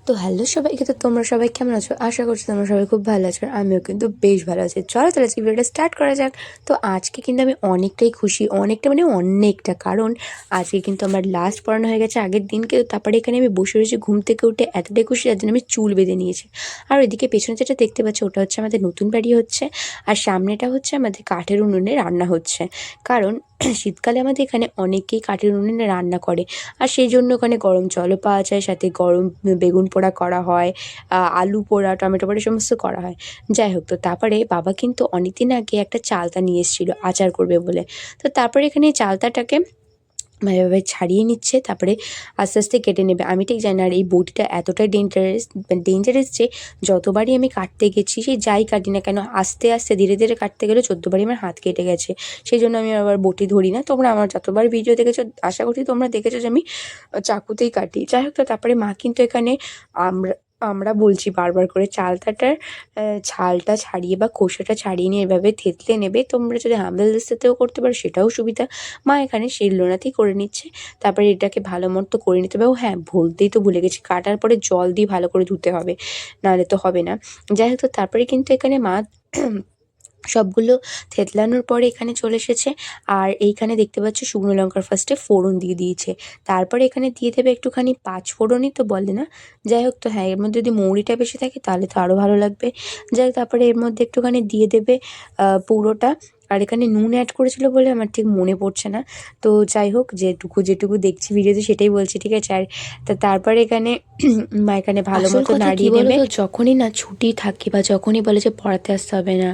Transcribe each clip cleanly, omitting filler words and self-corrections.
তো হ্যালো সবাইকে, তো তোমরা সবাই কেমন আছো? আশা করছি তোমরা সবাই খুব ভালো আছো, আর আমিও কিন্তু বেশ ভালো আছি। চলো তাহলে আজকে ভিডিওটা স্টার্ট করা যাক। তো আজকে কিন্তু আমি অনেকটাই খুশি, অনেকটা, কারণ আজকে কিন্তু আমার লাস্ট পড়ানো হয়ে গেছে আগের দিনকে। তারপরে এখানে আমি বসে রয়েছি ঘুম থেকে উঠে, এতটাই খুশি যার জন্য আমি চুল বেঁধে নিয়েছি। আর ওইদিকে পেছনে যেটা দেখতে পাচ্ছি ওটা হচ্ছে আমাদের নতুন বাড়ি হচ্ছে, আর সামনেটা হচ্ছে আমাদের কাঠের উনুনে রান্না হচ্ছে। কারণ শীতকালে আমাদের এখানে অনেকেই কাঠের উনুনে রান্না করে, আর সেই জন্য ওখানে গরম জলও পাওয়া যায়, সাথে গরম বেগুন পোড়া করা হয়, আলু পোড়া, টমেটো পোড়া সমস্ত করা হয়। যাই হোক, তো তারপরে বাবা কিন্তু অনেকদিন আগে একটা চালতা নিয়ে এসেছিলো আচার করবে বলে। তো তারপরে এখানে এই চালতাটাকে এভাবে ছাড়িয়ে নিচ্ছে, তারপরে আস্তে আস্তে কেটে নেবে। আমি ঠিক জানি না, আর এই বটিটা এতটাই ডেঞ্জারাস যে যতবারই আমি কাটতে গেছি, সেই যাই কাটি না কেন, আস্তে আস্তে ধীরে ধীরে কাটতে গেলে 14বারই আমার হাত কেটে গেছে। সেই জন্য আমি আবার বটি ধরি না। তোমরা আমার যতবার ভিডিও দেখেছো, আশা করি তোমরা দেখেছো যে আমি চাকুতেই কাটি। যাই হোক, তো তারপরে মা কিন্তু এখানে আমরা আমরা বলছি বারবার করে চালতাটার ছালটা ছাড়িয়ে বা খোসাটা ছাড়িয়ে নিয়ে এভাবে থেতলে নেবে। তোমরা যদি হামানদিস্তাতেও করতে পারো সেটাও সুবিধা। মা এখানে শিলনোড়াতেই করে নিচ্ছে। তারপরে এটাকে ভালো মতো করে নিতে হবে। ও হ্যাঁ, বলতেই তো ভুলে গেছি, কাটার পরে জল দিয়ে ভালো করে ধুতে হবে, নাহলে তো হবে না। যাই হোক, তো তারপরে কিন্তু এখানে মা সবগুলো থেতলানোর পরে এখানে চলে এসেছে। আর এইখানে দেখতে পাচ্ছ শুকনো লঙ্কার ফার্স্টে ফোড়ন দিয়ে দিয়েছে। তারপরে এখানে দিয়ে দেবে একটুখানি পাঁচফোড়নই তো বলে না, যাই হোক, তো হ্যাঁ, এর মধ্যে যদি মৌরিটা বেশি থাকে তাহলে তো আরও ভালো লাগবে। যাই হোক, তারপরে এর মধ্যে একটুখানি দিয়ে দেবে পুরোটা। আর এখানে নুন অ্যাড করেছিল বলে আমার ঠিক মনে পড়ছে না। তো যাই হোক, যেটুকু দেখছি ভিডিওতে সেটাই বলছি, ঠিক আছে। আর তারপরে এখানে মা এখানে ভালো আসল মতো কথা কি নাড়িয়ে বলো নেবে। তো, যখনই না ছুটি থাকে বা যখনই বলে যে পড়াতে আসতে হবে না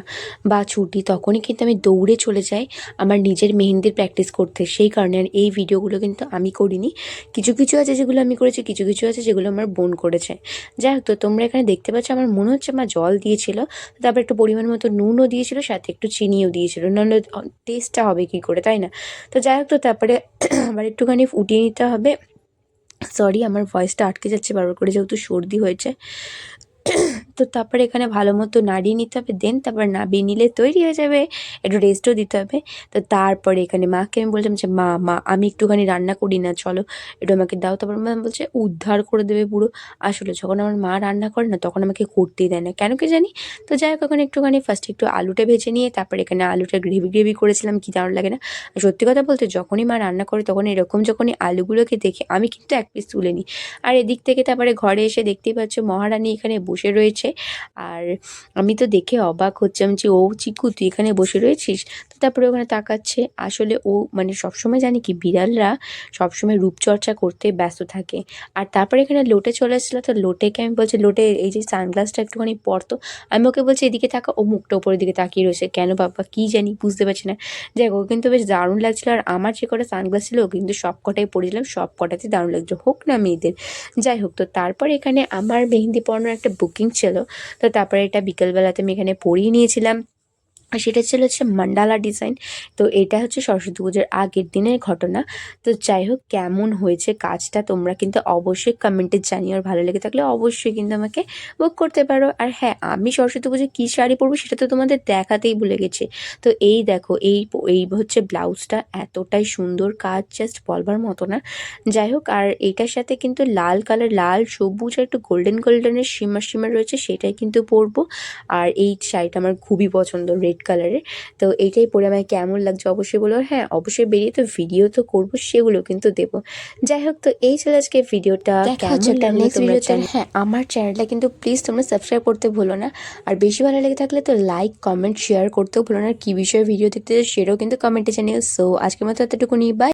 বা ছুটি, তখনই কিন্তু আমি দৌড়ে চলে যাই আমার নিজের মেহেন্দির প্র্যাকটিস করতে। সেই কারণে আর এই ভিডিওগুলো কিন্তু আমি করিনি। কিছু কিছু আছে যেগুলো আমি করেছি, কিছু কিছু আছে যেগুলো আমার বোন করেছে। যাই হোক, তো তোমরা এখানে দেখতে পাচ্ছ আমার মনে হচ্ছে মা জল দিয়েছিল, তারপর একটু পরিমাণ মতো নুনও দিয়েছিল, সাথে একটু চিনিও দিয়েছিল, নাহলে টেস্টটা হবে কী করে, তাই না? তো যাই হোক, তো তারপরে আবার একটুখানি ফুটিয়ে নিতে হবে। সরি, আমার ভয়েসটা আটকে যাচ্ছে বারবার করে, যেহেতু সর্দি হয়েছে। তো তারপরে এখানে ভালো মতো নাড়িয়ে নিতে হবে, দেন তারপর নামিয়ে নিলে তৈরি হয়ে যাবে। একটু রেস্টও দিতে হবে। তো তারপরে এখানে মাকে আমি বললাম যে মা আমি একটুখানি রান্না করি না, চলো একটু আমাকে দাও। তারপর মা বলছে উদ্ধার করে দেবে পুরো। আসলে যখন আমার মা রান্না করে না, তখন আমাকে করতেই দেয় না, কেন কি জানি। তো যাই হোক, ওখানে একটুখানি ফার্স্টে একটু আলুটা ভেজে নিয়ে তারপরে এখানে আলুটা গ্রেভি করেছিলাম, কি দারুণ লাগে না। আর সত্যি কথা বলতে, যখনই মা রান্না করে তখন এরকম, যখনই আলুগুলোকে দেখে আমি কিন্তু এক পিস তুলে নিই। আর এদিক থেকে তারপরে ঘরে এসে দেখতেই পাচ্ছ মহারানী এখানে বসে রয়েছে। আর আমি তো দেখে অবাক হচ্ছে, আমি যে ও চিকু তুই এখানে বসে রয়েছিস। তো তারপরে ওখানে তাকাচ্ছে। আসলে ও মানে সবসময় জানি কি, বিড়ালরা সবসময় রূপচর্চা করতে ব্যস্ত থাকে। আর তারপরে এখানে লোটে চলে আসছিলো, তো লোটেকে আমি বলছি লোটে এই যে সানগ্লাসটা একটুখানি পরতো। আমি ওকে বলছি এদিকে তাকা, ও মুখটা উপরের দিকে তাকিয়ে রয়েছে, কেন বাবা কি জানি বুঝতে পারছি না। যাই হোক, ও কিন্তু বেশ দারুণ লাগছিলো। আর আমার যে কটা সানগ্লাস ছিল ও কিন্তু সব কটাই পরেছিলাম, সব কটাতে দারুণ লাগছে, হোক না মেয়েদের। যাই হোক, তো তারপর এখানে আমার মেহেন্দি পরানোর একটা বুকিং ছিল। তো তারপরে এটা বিকেলবেলাতে আমি এখানে পরিয়ে নিয়েছিলাম। আর সেটা ছিল হচ্ছে মান্ডালা ডিজাইন। তো এটা হচ্ছে সরস্বতী পুজোর আগের দিনের ঘটনা। তো যাই হোক, কেমন হয়েছে কাজটা তোমরা কিন্তু অবশ্যই কমেন্টে জানিও। আর ভালো লেগে থাকলে অবশ্যই কিন্তু আমাকে বুক করতে পারো। আর হ্যাঁ, আমি সরস্বতী পুজোয় কী শাড়ি পরবো সেটা তো তোমাদের দেখাতেই ভুলে গেছি। তো এই দেখো, এই হচ্ছে ব্লাউজটা, এতটাই সুন্দর কাজ, জাস্ট বলবার মতো না। যাই হোক, আর এইটার সাথে কিন্তু লাল কালার, লাল সবুজ আর একটু গোল্ডেনের শিমার রয়েছে, সেটাই কিন্তু পরবো। আর এই শাড়িটা আমার খুবই পছন্দ, রেড কালারের। তো এইটাই পরে আমায় কেমন লাগছে অবশ্যই বলো। হ্যাঁ, অবশ্যই বেরিয়ে তো ভিডিও তো করবো, সেগুলো কিন্তু দেবো। যাই হোক, তো এই ছিল আজকে ভিডিওটা, দেখা হচ্ছে কেমন একটা লাগলো নেক্সট তোমরা ভিডিওতে। জানি। হ্যাঁ, আমার চ্যানেলটা কিন্তু প্লিজ তোমরা সাবস্ক্রাইব করতে ভুলো না। আর বেশি ভালো লেগে থাকলে তো লাইক, কমেন্ট, শেয়ার করতেও ভুলো না। আর কী বিষয়ে ভিডিও দেখতে চাও সেটাও কিন্তু কমেন্টে জানিও। সো আজকের মতো এতটুকুনি, বাই।